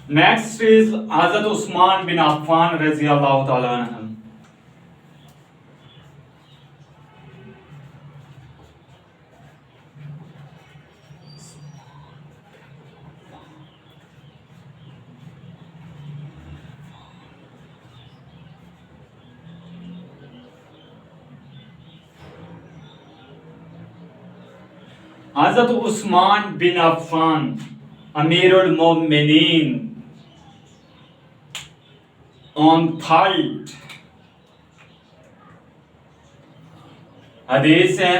Next is Hazrat Usman bin Affan Raziyallahu Ta'ala anhu. Hazrat Usman bin Affan, Amirul Mu'mineen, on third حدیث ہے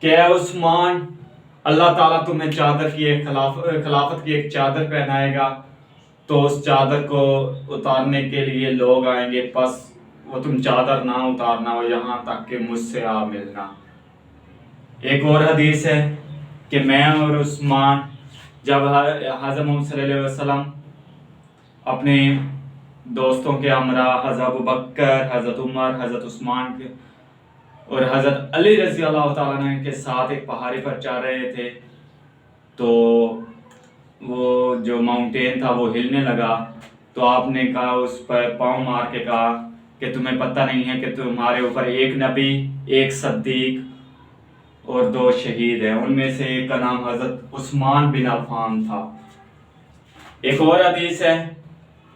کہ اے عثمان، اللہ تعالیٰ تمہیں چادر کی ایک خلافت کی ایک چادر پہنائے گا، تو اس چادر کو اتارنے کے لیے لوگ آئیں گے، پس وہ تم چادر نہ اتارنا ہو یہاں تک کہ مجھ سے آ ملنا۔ ایک اور حدیث ہے کہ میں اور عثمان جب حضرت محمد صلی اللہ علیہ وسلم اپنے دوستوں کے ہمراہ حضرت ابوبکر، حضرت عمر، حضرت عثمان اور حضرت علی رضی اللہ تعالیٰ عنہ کے ساتھ ایک پہاڑی پر چڑھ رہے تھے، تو وہ جو ماؤنٹین تھا وہ ہلنے لگا، تو آپ نے کہا، اس پر پاؤں مار کے کہا کہ تمہیں پتہ نہیں ہے کہ تمہارے اوپر ایک نبی، ایک صدیق اور 2 شہید ہیں، ان میں سے ایک کا نام حضرت عثمان بن عفان تھا۔ ایک اور حدیث ہے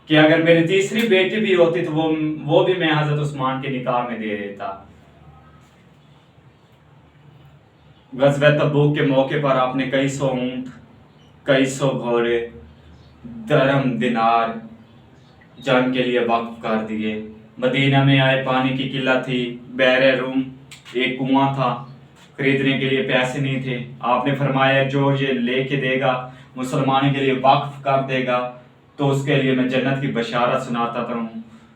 کہ اگر میری تیسری بیٹی بھی ہوتی تو وہ بھی میں حضرت عثمان کے نکاح میں دے دیتا۔ غزوہ تبوک کے موقع پر آپ نے کئی سو اونٹ، کئی سو گھوڑے، درہم دینار جنگ کے لیے وقف کر دیے۔ مدینہ میں آئے، پانی کی قلت تھی، بحر روم ایک کنواں تھا، خریدنے کے لیے پیسے نہیں تھے، آپ نے فرمایا جو یہ لے کے دے گا، مسلمانوں کے لیے وقف کر دے گا، تو اس کے لیے میں جنت کی بشارت سناتا ہوں۔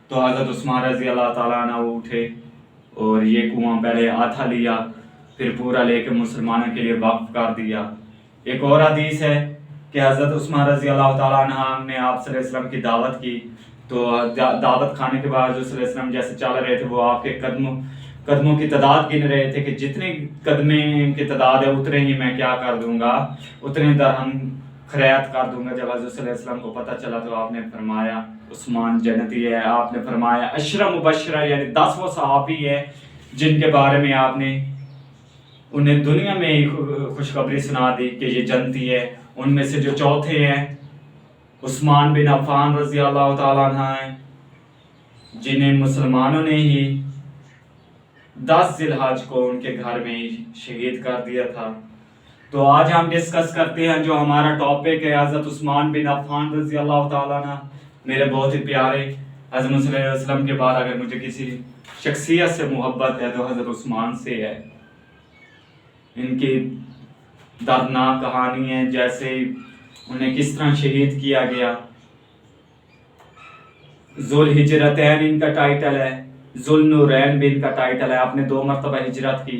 تو حضرت عثمان رضی اللہ تعالیٰ عنہ اٹھے اور یہ کنواں پہلے آدھا لیا، پھر پورا لے کے مسلمانوں کے لیے وقف کر دیا۔ ایک اور حدیث ہے کہ حضرت عثمان رضی اللہ تعالیٰ عنہ نے آپ صلی اللہ علیہ وسلم کی دعوت کی، تو دعوت کھانے کے بعد حضرت صلی اللہ علیہ وسلم جیسے چل رہے تھے، وہ آپ کے قدموں کی تعداد گن رہے تھے کہ جتنے قدمیں کی تعداد ہے اتنے ہی میں کیا کر دوں گا، اتنے درہم خیرات کر دوں گا۔ جب حضرت صلی اللہ علیہ وسلم کو پتہ چلا تو آپ نے فرمایا عثمان جنتی ہے۔ آپ نے فرمایا عشرہ مبشرہ، یعنی 10 وہ صحابی ہے جن کے بارے میں آپ نے انہیں دنیا میں ہی خوشخبری سنا دی کہ یہ جنتی ہے۔ ان میں سے جو چوتھے ہیں عثمان بن عفان رضی اللہ تعالیٰ عنہ ہیں، جنہیں مسلمانوں نے ہی 10 ذی الحج کو ان کے گھر میں ہی شہید کر دیا تھا۔ تو آج ہم ڈسکس کرتے ہیں جو ہمارا ٹاپک ہے حضرت عثمان بن عفان رضی اللہ تعالیٰ عنہ، میرے بہت ہی پیارے۔ حضرت صلی اللہ علیہ وسلم کے بعد اگر مجھے کسی شخصیت سے محبت ہے تو حضرت عثمان سے ہے۔ ان کی دردناک کہانی ہے، جیسے انہیں کس طرح شہید کیا گیا۔ ذوالہجرتین ان کا ٹائٹل ہے، ذوالنورین بھی ان کا ٹائٹل ہے۔ آپ نے 2 مرتبہ ہجرت کی،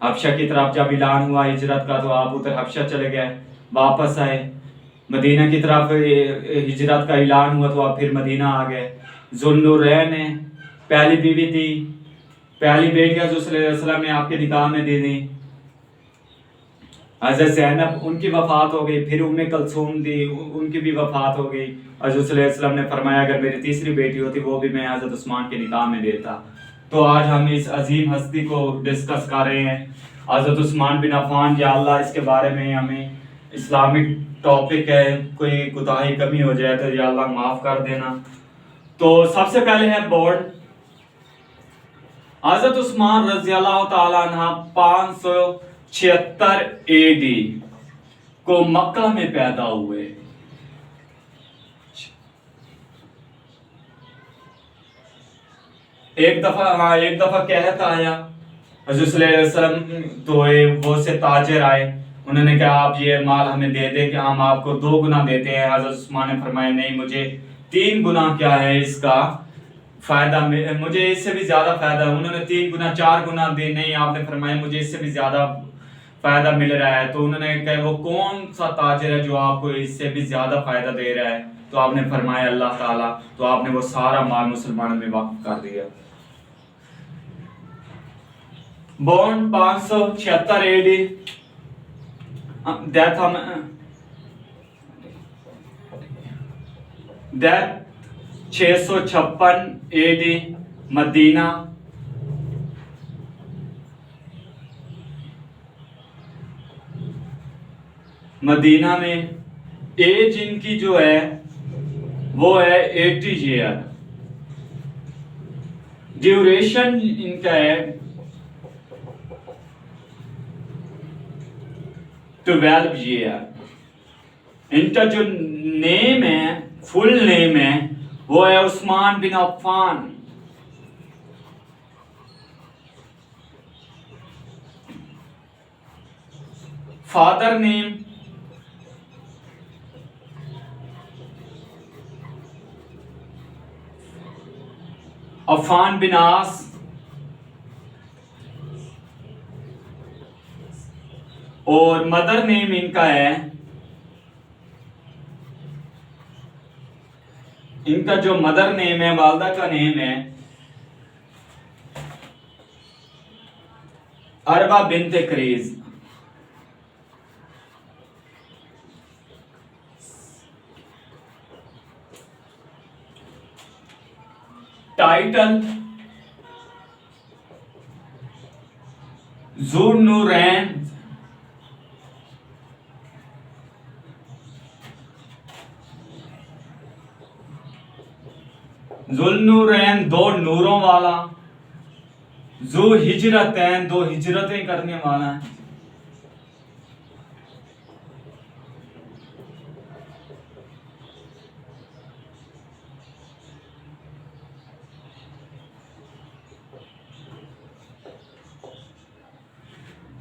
حبشہ کی طرف جب اعلان ہوا ہجرت کا تو آپ ادھر حبشہ چلے گئے، واپس آئے، مدینہ کی طرف ہجرت کا اعلان ہوا تو آپ پھر مدینہ آ گئے۔ ذوالنورین نے پہلی بیوی تھی، پہلی بیٹی حضرت صلی اللہ علیہ وسلم نے آپ کے نکاح میں دے دی، حضرت زینب ان کی وفات ہو گئی، پھر ام کلثوم دی، ان کی بھی وفات ہو گئی۔ حضرت صلی اللہ علیہ وسلم نے فرمایا اگر میری تیسری بیٹی ہوتی وہ بھی میں حضرت عثمان کے نکاح میں دیتا۔ تو آج ہم اس عظیم ہستی کو ڈسکس کر رہے ہیں، حضرت عثمان بن عفان۔ یا اللہ اس کے بارے میں ہمیں اسلامک ٹاپک ہے، کوئی کوتاہی کمی ہو جائے تو یا اللہ معاف کر دینا۔ تو سب سے پہلے ہے بورڈ۔ حضرت عثمان رضی اللہ تعالیٰ عنہ 576 AD کو مکہ میں پیدا ہوئے۔ ایک دفعہ کہتا آیا حضرت صلی اللہ علیہ وسلم، تو وہ سے تاجر آئے، انہوں نے کہا آپ یہ مال ہمیں دے دیں کہ ہم آپ کو 2 گنا دیتے ہیں۔ حضرت عثمان نے فرمایا نہیں، مجھے 3 گنا کیا ہے اس کا فائدہ، مجھے اس سے بھی زیادہ فائدہ۔ انہوں نے 3 گنا 4 گنا دے، نہیں آپ نے فرمایا مجھے اس سے بھی زیادہ فائدہ مل رہا ہے۔ تو انہوں نے کہا وہ کون سا تاجر ہے جو آپ کو اس سے بھی زیادہ فائدہ دے رہا ہے؟ تو آپ نے فرمایا اللہ تعالیٰ۔ تو آپ نے وہ سارا مال مسلمانوں میں وقف کر دیا۔ Born 576 AD، death death 656 AD مدینہ. مدینہ میں ایج ان کی جو ہے وہ ہے 80 ایئر. ڈیوریشن ان کا ہے 12 ایئر. ان کا جو نیم ہے فل نیم ہے وہ ہے عثمان بن عفان. فادر نیم عفان بن عاص. اور مدر نیم ان کا ہے، ان کا جو مدر نیم ہے والدہ کا نیم ہے اربا بنت کریز. ٹائٹل ذو النورین. ذو النورین 2 نوروں والا. ذو ہجرتین 2 ہجرتیں کرنے والا ہے.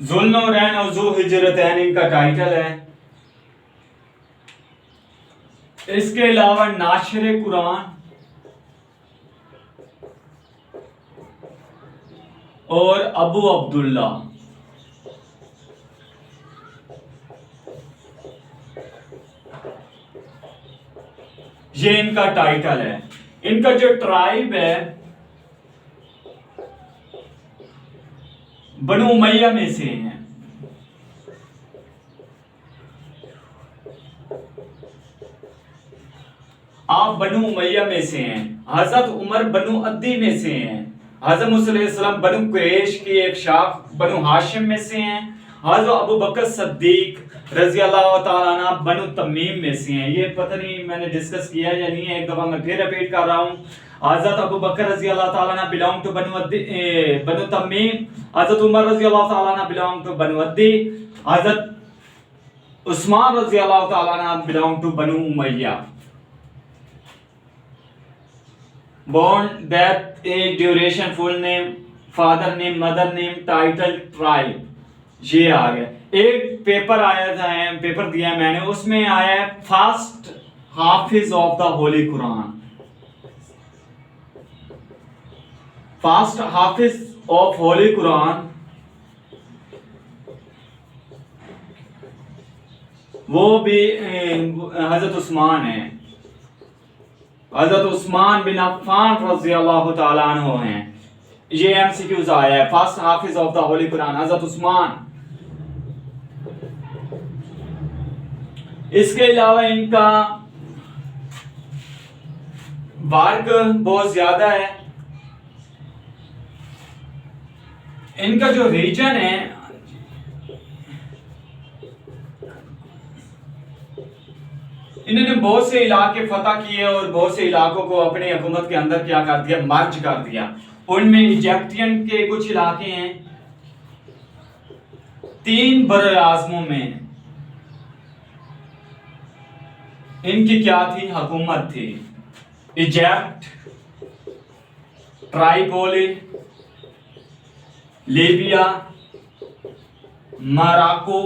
ذو النورین اور ذو ہجرتین ان کا ٹائٹل ہے. اس کے علاوہ ناشر قرآن اور ابو عبداللہ. یہ ان کا ٹائٹل ہے. ان کا جو ٹرائب ہے بنو امیہ میں سے ہیں. آپ بنو امیہ میں سے ہیں. حضرت عمر بنو عدی میں سے ہیں. حضرت موسیٰ علیہ السلام بنو قریش کی ایک شاخ بنو ہاشم میں سے ہیں. حضرت ابو بکر صدیق رضی اللہ تعالیٰ عنہ بنو تمیم میں سے ہیں. یہ پتہ نہیں میں نے ڈسکس کیا یا نہیں ہے، ایک دفعہ میں پھر ریپیٹ کر رہا ہوں. حضرت ابو بکر رضی اللہ تعالیٰ عنہ belong to بنو تمیم. حضرت عمر رضی اللہ تعالیٰ عنہ belong to بنو عدی. حضرت عثمان رضی اللہ تعالیٰ عنہ belong to بنو امیہ. born, death, age, duration, full name, father name, mother name, title, tribe. یہ آ گیا. ایک پیپر آیا تھا، پیپر دیا میں نے، اس میں آیا ہے فاسٹ حافظ of the holy Quran. First حافظ آف ہولی قرآن وہ بھی حضرت عثمان ہیں. حضرت عثمان بن عفان رضی اللہ تعالیٰ عنہ ہیں. یہ ایم سی کیوز آیا ہے. فاسٹ حافظ آف دا ہولی قرآن حضرت عثمان. اس کے علاوہ ان کا ورک بہت زیادہ ہے. ان کا جو ریجن ہے انہوں نے بہت سے علاقے فتح کیے اور بہت سے علاقوں کو اپنی حکومت کے اندر کیا کر دیا، مرج کر دیا. ان میں ایجپٹین کے کچھ علاقے ہیں. 3 بر اعظموں میں ان کی کیا تھی؟ حکومت تھی. ایجپٹ، ٹرائپولی، لیبیا، مراکو،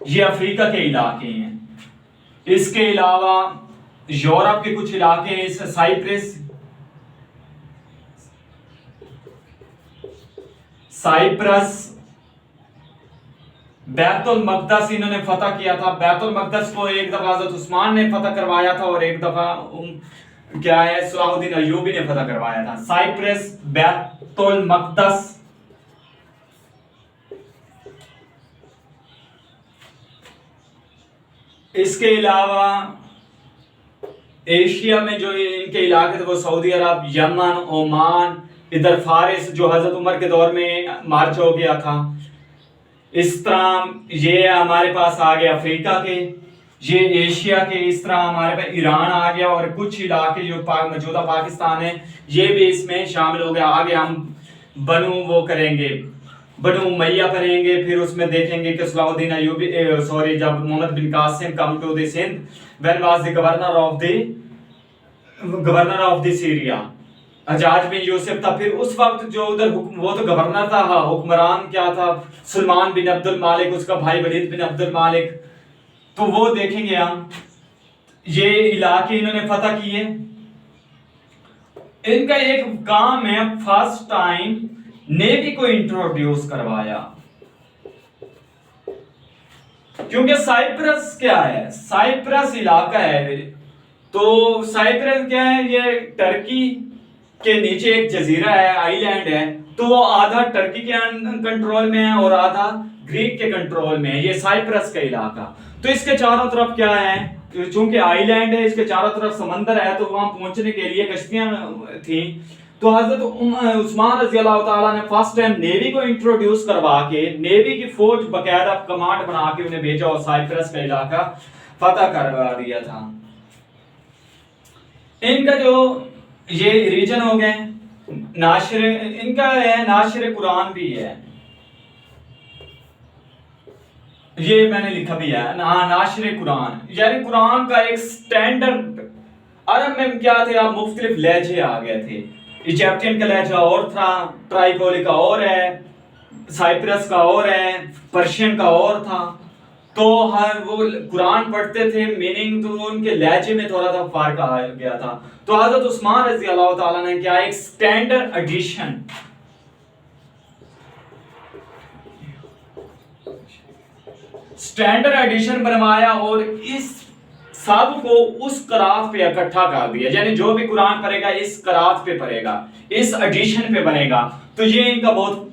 یہ افریقہ کے علاقے ہیں. اس کے علاوہ یورپ کے کچھ علاقے ہیں، سائپرس، بیت المقدس انہوں نے فتح کیا تھا. بیت المقدس کو ایک دفعہ حضرت عثمان نے فتح کروایا تھا اور ایک دفعہ کیا ہے صلاح الدین ایوبی نے فتح کروایا تھا. سائپرس، بیت المقدس. اس کے علاوہ ایشیا میں جو ان کے علاقے تھے وہ سعودی عرب، یمن، عمان، ادھر فارس جو حضرت عمر کے دور میں مارچ ہو گیا تھا. اس طرح یہ ہمارے پاس آ گیا افریقہ کے، یہ ایشیا کے، اس طرح ہمارے پاس ایران آ گیا، اور کچھ علاقے جو موجودہ پاکستان ہے یہ بھی اس میں شامل ہو گیا. آگے ہم بنو وہ کریں گے، بنو امیہ کریں گے، پھر اس میں دیکھیں گے کہ صلاح الدین ایوبی جب Muhammad bin Qasim come to the Sindh when was the governor of the Syria, Hajjaj bin Yusuf تھا. پھر اس وقت جو ادھر وہ تو گورنر تھا، حکمران کیا تھا؟ سلمان بن عبد المالک، اس کا بھائی ولید بن عبد المالک. تو وہ دیکھیں گے ہم، یہ علاقے انہوں نے فتح کیے. ان کا ایک کام ہے فرسٹ ٹائم نیوی کو انٹروڈیوس کروایا. کیونکہ سائپرس کیا ہے؟ سائپرس علاقہ ہے، تو سائپرس کیا ہے؟ یہ ٹرکی کے نیچے ایک جزیرہ ہے، آئی لینڈ ہے، تو وہ آدھا ٹرکی کے کنٹرول میں ہے اور آدھا گریک کے کنٹرول میں ہے، یہ سائپرس کا علاقہ. تو اس کے چاروں طرف کیا ہے؟ چونکہ آئی لینڈ ہے، اس کے چاروں طرف سمندر ہے، تو وہاں پہنچنے کے لیے کشتیاں تھیں. تو حضرت عثمان رضی اللہ تعالیٰ نے فرسٹ ٹائم نیوی کو انٹروڈیوس کروا کے، نیوی کی فوج باقاعدہ کمانڈ بنا کے انہیں بھیجا اور سائپرس کا علاقہ فتح کروا دیا تھا. ان کا جو یہ ریجن ہو گئے، ناشر ان کا ہے، ناشر قرآن بھی ہے، یہ میں نے لکھا بھی ہے ناشر قرآن، یعنی قرآن کا ایک سٹینڈرڈ. عرب میں کیا تھے؟ اب مختلف لہجے آ گئے تھے، ایجپٹین کا لہجہ اور تھا، ٹرائپولی کا اور ہے، سائپرس کا اور ہے، پرشین کا اور تھا. تو ہر وہ قرآن پڑھتے تھے، میننگ تو ان کے لہجے میں تھوڑا سا فرق آ گیا تھا. تو حضرت عثمان رضی اللہ تعالیٰ نے کیا ایک سٹینڈرڈ ایڈیشن، سٹینڈرڈ ایڈیشن بنوایا اور اس سب کو اس قرات پہ اکٹھا کر دیا، یعنی جو بھی قرآن پڑھے گا اس قرات پہ پڑھے گا، اس ایڈیشن پہ بنے گا. تو یہ ان کا بہت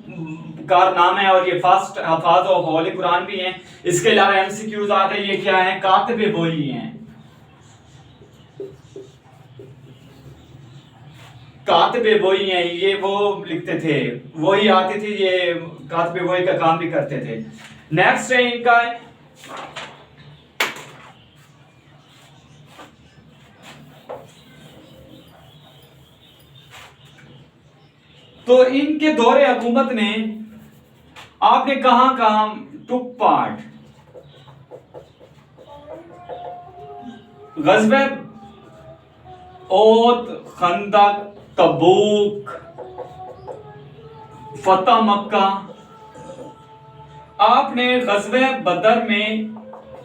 کارنامہ ہے، اور یہ فرسٹ حفاظ و ہول قرآن بھی ہیں. اس کے علاوہ ایم سی کیوز آتے ہیں، یہ کیا ہیں؟ کاتب وحی ہیں. کاتب وحی ہیں، یہ وہ لکھتے تھے، وہی آتی تھی، یہ کاتب وحی کا کام بھی کرتے تھے. نیکسٹ ہے ان کا تو ان کے دور حکومت نے آپ نے کہاں کہاں ٹک پارٹ؟ غزوہ احد، خندق، تبوک، فتح مکہ. آپ نے غزوہ بدر میں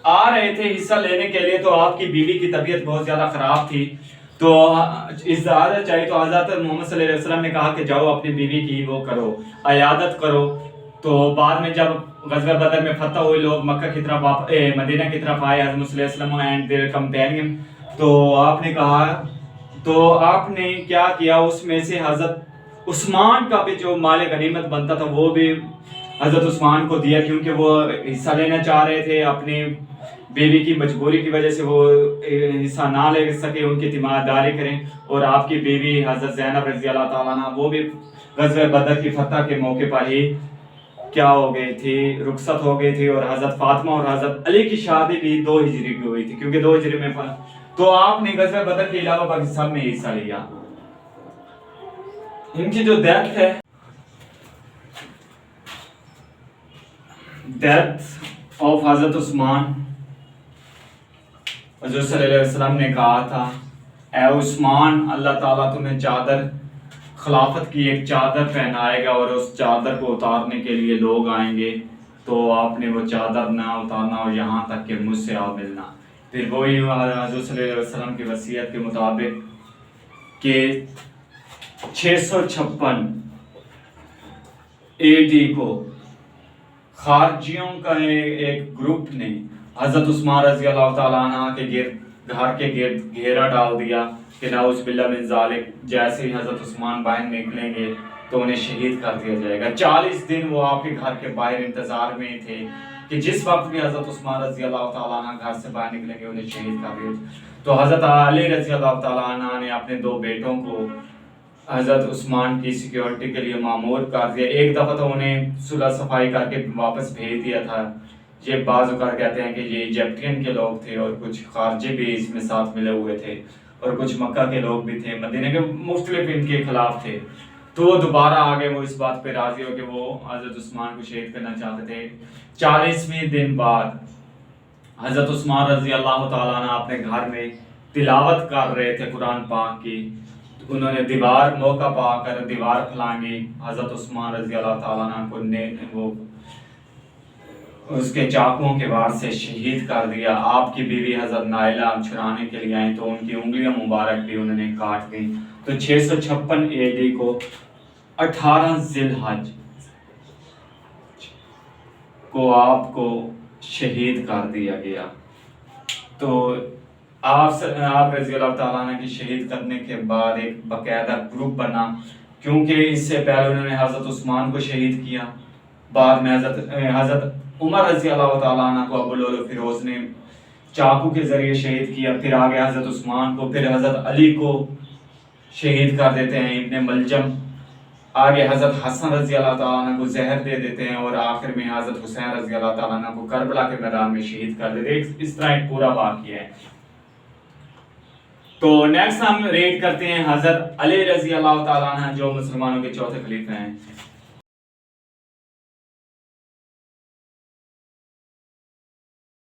آ رہے تھے حصہ لینے کے لیے، تو آپ کی بیوی کی طبیعت بہت زیادہ خراب تھی، تو اجازت چاہیے. تو حضرت محمد صلی اللہ علیہ وسلم نے کہا کہ جاؤ اپنی بیوی کی وہ کرو، عیادت کرو. تو بعد میں جب غزوہ بدر میں فتح ہوئے، لوگ مکہ کی طرف مدینہ کی طرف آئے، حضرت صلی اللہ علیہ وسلم اینڈ دیئر کمپینین. تو آپ نے کہا، تو آپ نے کیا کیا؟ اس میں سے حضرت عثمان کا بھی جو مال غنیمت بنتا تھا وہ بھی حضرت عثمان کو دیا، کیونکہ وہ حصہ لینا چاہ رہے تھے. اپنی بیوی کی مجبوری کی وجہ سے وہ حصہ نہ لے سکے، ان کی تیمارداری کریں. اور آپ کی بیوی حضرت زینب رضی اللہ تعالیٰ عنہ وہ بھی غزوہ بدر کی فتح کے موقع پر ہی کیا ہو گئی تھی؟ رخصت ہو گئی تھی. اور حضرت فاطمہ اور حضرت علی کی شادی بھی 2 ہجری کی ہوئی تھی، کیونکہ 2 ہجری میں تو آپ نے غزوہ بدر کے علاوہ باقی سب میں حصہ لیا. ان کی جو ڈیتھ ہے، ڈیتھ آف حضرت عثمان، حضرت صلی اللہ علیہ وسلم نے کہا تھا اے عثمان، اللہ تعالیٰ تمہیں چادر، خلافت کی ایک چادر پہنائے گا، اور اس چادر کو اتارنے کے لیے لوگ آئیں گے، تو آپ نے وہ چادر نہ اتارنا اور یہاں تک کہ مجھ سے آ ملنا. پھر وہی حضرت صلی اللہ علیہ وسلم کی وصیت کے مطابق کہ 656 AD کو خارجیوں کا ایک گروپ نے حضرت عثمان رضی اللہ تعالیٰ عنہ کے گھر کے گرد گھیرا ڈال دیا کہ نعوذ باللہ من ذالک، جیسے ہی حضرت عثمان باہر نکلیں گے تو انہیں شہید کر دیا جائے گا. 40 دن وہ آپ کے گھر کے باہر انتظار میں تھے کہ جس وقت بھی حضرت عثمان رضی اللہ تعالیٰ عنہ گھر سے باہر نکلیں گے انہیں شہید کر دیا. تو حضرت علی رضی اللہ تعالیٰ عنہ نے اپنے 2 بیٹوں کو حضرت عثمان کی سیکیورٹی کے لیے مامور کر دیا. ایک دفعہ تو انہیں صلح صفائی کر کے واپس بھیج دیا تھا. یہ بعض اوقات کہتے ہیں کہ یہ ایجپٹین کے لوگ تھے اور کچھ خارجی بھی اس میں ساتھ ملے ہوئے تھے اور کچھ مکہ کے لوگ بھی تھے، مدینہ کے مختلف ان کے خلاف تھے. تو وہ دوبارہ آگے وہ اس بات پہ راضی ہو کہ وہ حضرت عثمان کو شہید کرنا چاہتے تھے. 40ویں دن بعد حضرت عثمان رضی اللہ تعالیٰ عنہ اپنے گھر میں تلاوت کر رہے تھے قرآن پاک کی. انہوں نے دیوار موقع پا کر دیوار پھلانگی. حضرت عثمان رضی اللہ تعالیٰ عنہ کو نے وہ اس کے چاقوؤں کے وار سے شہید کر دیا. آپ کی بیوی حضرت نائلہ چھڑانے کے لیے آئیں تو ان کی انگلیاں مبارک بھی انہوں نے کاٹ دی. تو 656 AD کو 18 ذی الحج کو آپ کو شہید کر دیا گیا. تو آپ رضی اللہ تعالیٰ عنہ کی شہید کرنے کے بعد ایک باقاعدہ گروپ بنا، کیونکہ اس سے پہلے انہوں نے حضرت عثمان کو شہید کیا، بعد میں حضرت عمر رضی اللہ تعالیٰ عنہ کو ابو لؤلؤ فیروز نے چاقو کے ذریعے شہید کیا، پھر آگے حضرت عثمان کو، پھر حضرت علی کو شہید کر دیتے ہیں ابن ملجم، آگے حضرت حسن رضی اللہ تعالیٰ عنہ کو زہر دے دیتے ہیں اور آخر میں حضرت حسین رضی اللہ تعالیٰ عنہ کو کربلا کے میدان میں شہید کر دیتے ہیں. اس طرح ایک پورا واقعہ ہے. تو نیکسٹ ہم ریڈ کرتے ہیں حضرت علی رضی اللہ تعالیٰ عنہ جو مسلمانوں کے چوتھے خلیفہ ہیں.